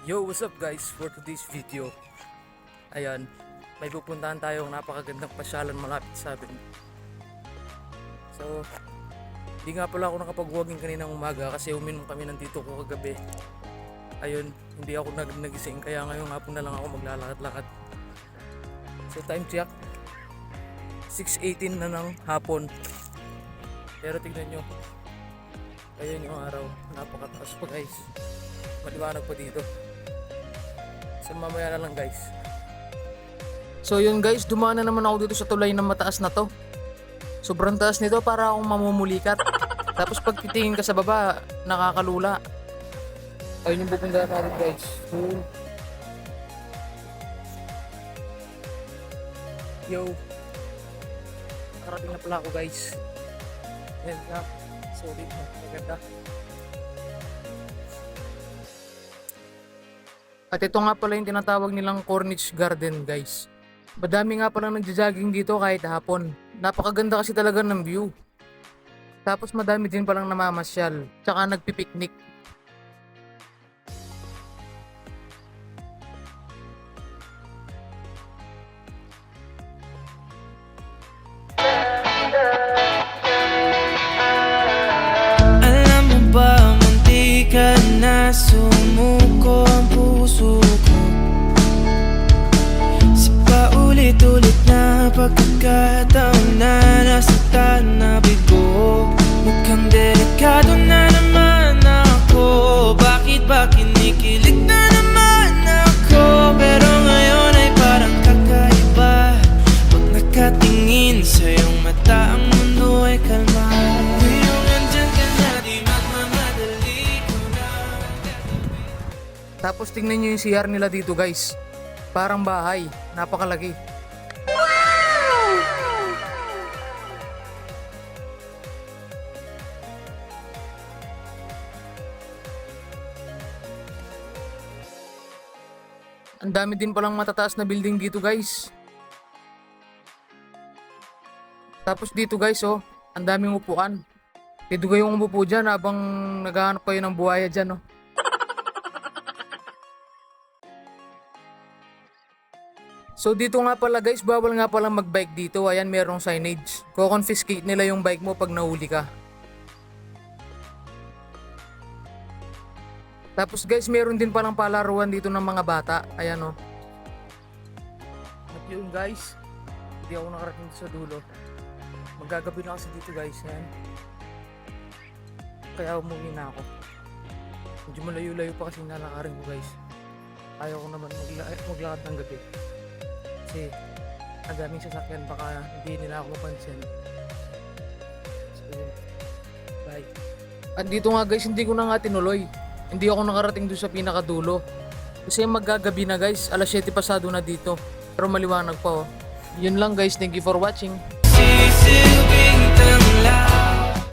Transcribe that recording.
Yo, what's up guys? For today's video, ayan, may pupuntahan tayong napakagandang pasyalan malapit sa amin. So, hindi nga pala ako nakapag-walking kaninang umaga kasi uminom kami ng tito ko kagabi. Ayun, hindi ako nagising kaya ngayong hapon na lang ako maglalakad-lakad. So time check, 6:18 na ng hapon. Pero tignan nyo, ayun yung araw, napakataas pa guys. Maliwanag pa dito. So mamaya na lang guys. So yun guys, dumaan na naman ako dito sa tulay na mataas na to. Sobrang taas nito para akong mamumulikat. Tapos pag titingin ka sa baba, nakakalula. Ayun yung pupuntahan natin guys. Yo, nakarating na pala ako guys. Ayan na, solid na, maganda. At ito nga pala yung tinatawag nilang Corniche Garden guys. Madami nga pala nagja-jogging dito kahit hapon. Napakaganda kasi talaga ng view. Tapos madami din palang namamasyal, tsaka nagpipiknik. Alam mo ba, munti ka na sumuko ang puso ko sa paulit-ulit na pagkakataon na nasaktan na bigo. Mukhang delikado na naman ako. Bakit ba kinikilig na naman ako? Pero ngayon ay parang kakaiba. Pag nakatingin sa iyong mata, ang mundo ay kalma. Ngayong andyan ka na, di magmamadali ko na. Tapos tingnan nyo yung CR nila dito guys. Parang bahay, napakalaki. Ang dami din palang matataas na building dito guys. Tapos dito guys oh, ang daming upuan. Dito kayong umupo dyan habang naghahanap kayo ng buhaya dyan oh. So dito nga pala guys, bawal nga pala magbike dito. Ayan, merong signage. Ko-confiscate nila yung bike mo pag nahuli ka. Tapos guys, meron din palang palaruan dito ng mga bata. Ayan o. At yun guys, hindi ako nakarating sa dulo. Magagabi na kasi dito guys. Ayan. Kaya umuwi na ako. Medyo malayo-layo pa kasi nalakarin ko guys. Ayaw ko naman maglakad ng gabi. Kasi ang daming sasakyan, baka hindi nila ako mapansin. So yun. Bye. At dito nga guys, hindi ko na nga tinuloy. Hindi ako nakarating doon sa pinakadulo. Kasi maggagabi na guys, alas 7 pasado na dito. Pero maliwanag pa oh. Yun lang guys, thank you for watching. Sisilbing tanglaw.